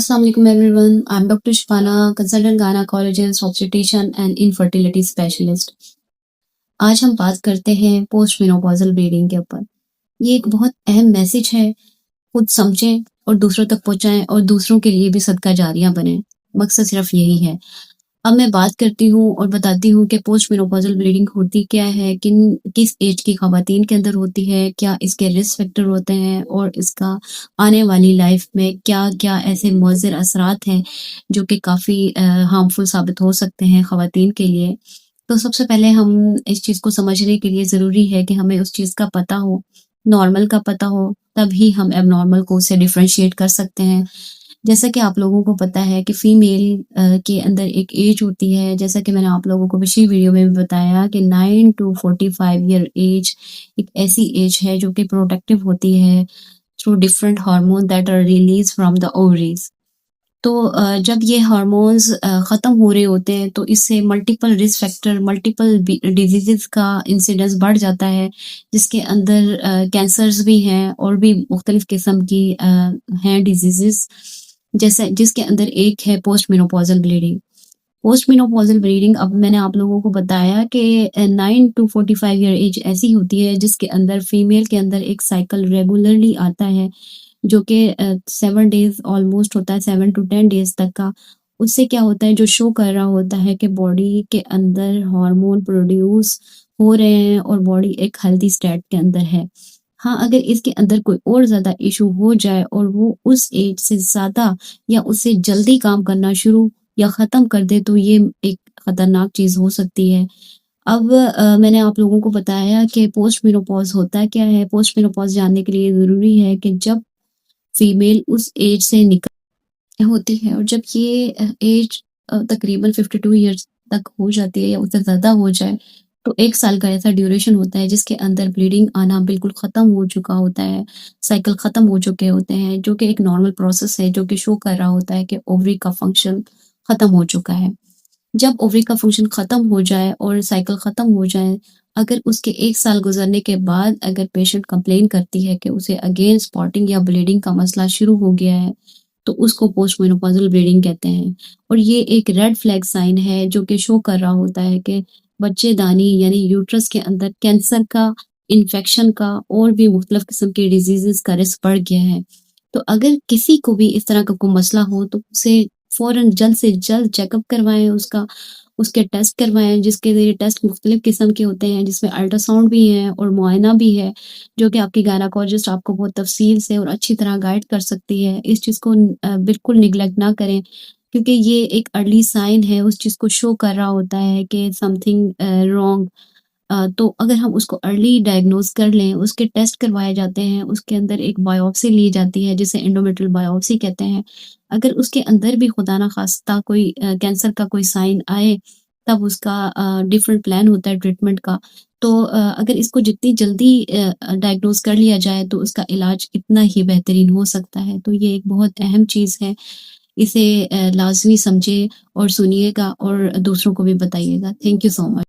Assalamu alaikum everyone. I'm Dr. Shfana, consultant gynecologist, obstetrician and infertility specialist. आज हम बात करते हैं पोस्ट मेनोपॉजल ब्लीडिंग के ऊपर। ये एक बहुत अहम मैसेज है, खुद समझें और दूसरों तक पहुंचाएं और दूसरों के लिए भी सदका जारिया बने। मकसद सिर्फ यही है। अब मैं बात करती हूँ और बताती हूँ कि पोस्ट मेनोपॉजल ब्लीडिंग होती क्या है, किस एज की खवातीन के अंदर होती है, क्या इसके रिस्क फैक्टर होते हैं और इसका आने वाली लाइफ में क्या क्या ऐसे मुअज्जर असरात हैं जो कि काफ़ी हार्मफुल साबित हो सकते हैं खवातीन के लिए। तो सबसे पहले हम इस चीज़ को समझने के लिए ज़रूरी है कि हमें उस चीज़ का पता हो, नॉर्मल का पता हो, तभी हम एबनॉर्मल को उससे डिफरेंशिएट कर सकते हैं। जैसा कि आप लोगों को पता है कि फीमेल के अंदर एक एज होती है, जैसा कि मैंने आप लोगों को पिछली वीडियो में भी बताया कि 9 टू 45 ईयर एज एक ऐसी एज है जो कि प्रोटेक्टिव होती है through different hormone that are release from the ovaries. तो जब ये हार्मोन्स ख़त्म हो रहे होते हैं तो इससे multiple risk factor, multiple disease का इंसिडेंस बढ़ जाता है, जिसके अंदर कैंसर्स भी हैं और भी मुख्तलिफ़ किस्म की हैं डिजीज़, जैसे जिसके अंदर एक है post menopausal bleeding. Post menopausal bleeding, अब मैंने आप लोगों को बताया कि 9 टू 45 ईयर एज ऐसी होती है जिसके अंदर फीमेल के अंदर एक साइकिल रेगुलरली आता है, जो कि 7 डेज़ ऑलमोस्ट होता है, 7 टू 10 डेज़ तक का। उससे क्या होता है, जो शो कर रहा होता है कि बॉडी के अंदर हार्मोन प्रोड्यूस हो रहे हैं और बॉडी एक हेल्दी स्टेट के अंदर है। हाँ, अगर इसके अंदर कोई और ज़्यादा इशू हो जाए और वो उस एज से ज़्यादा या उससे जल्दी काम करना शुरू या ख़त्म कर दे तो ये एक ख़तरनाक चीज़ हो सकती है। अब मैंने आप लोगों को बताया कि पोस्ट मेनोपॉज़ होता क्या है। पोस्ट मेनोपॉज़ जानने के लिए ज़रूरी है कि जब फीमेल उस एज से निकल होती है और जब ये एज तकरीबन 52 ईयर्स तक हो जाती है या उससे ज़्यादा हो जाए, तो 1 साल का ऐसा ड्यूरेशन होता है जिसके अंदर ब्लीडिंग आना बिल्कुल ख़त्म हो चुका होता है, साइकिल ख़त्म हो चुके होते हैं, जो कि एक नॉर्मल प्रोसेस है जो कि शो कर रहा होता है कि ओवरी का फंक्शन ख़त्म हो चुका है। जब ओवरी का फंक्शन ख़त्म हो जाए और साइकिल ख़त्म हो जाए, अगर उसके 1 साल गुज़रने के बाद अगर पेशेंट कंप्लेन करती है कि उसे अगेन स्पॉटिंग या ब्लीडिंग का मसला शुरू हो गया है, तो उसको पोस्ट मेनोपॉज़ल ब्लीडिंग कहते हैं। और ये एक रेड फ्लैग साइन है जो कि शो कर रहा होता है कि बच्चेदानी यानी यूट्रस के अंदर कैंसर का, इन्फेक्शन का और भी मुख्तलिफ किस्म के डिजीज़ेज़ का रिस्क बढ़ गया है। तो अगर किसी को भी इस तरह का कोई मसला हो तो उसे फ़ौरन जल्द से जल्द चेकअप करवाएँ, उसके टेस्ट करवाएँ, जिसके लिए टेस्ट मुख्तलिफ किस्म के होते हैं, जिसमें अल्ट्रासाउंड भी है और मुआयना भी है, जो कि आपकी गायनेकोलॉजिस्ट आपको बहुत तफ़सील से और अच्छी तरह गाइड कर सकती है। इस चीज़ को बिल्कुल निग्लेक्ट ना करें, क्योंकि ये एक अर्ली साइन है, उस चीज़ को शो कर रहा होता है कि समथिंग रॉन्ग। तो अगर हम उसको अर्ली डायग्नोज़ कर लें, उसके टेस्ट करवाए जाते हैं, उसके अंदर एक बायोप्सी ली जाती है जिसे एंडोमेट्रियल बायोप्सी कहते हैं। अगर उसके अंदर भी खुदा ना ख़ास्ता कोई कैंसर का कोई साइन आए, तब उसका डिफरेंट प्लान होता है ट्रीटमेंट का। तो अगर इसको जितनी जल्दी डायग्नोज़ कर लिया जाए तो उसका इलाज इतना ही बेहतरीन हो सकता है। तो ये एक बहुत अहम चीज़ है, इसे लाज़मी समझिए और सुनिएगा और दूसरों को भी बताइएगा। Thank you so much.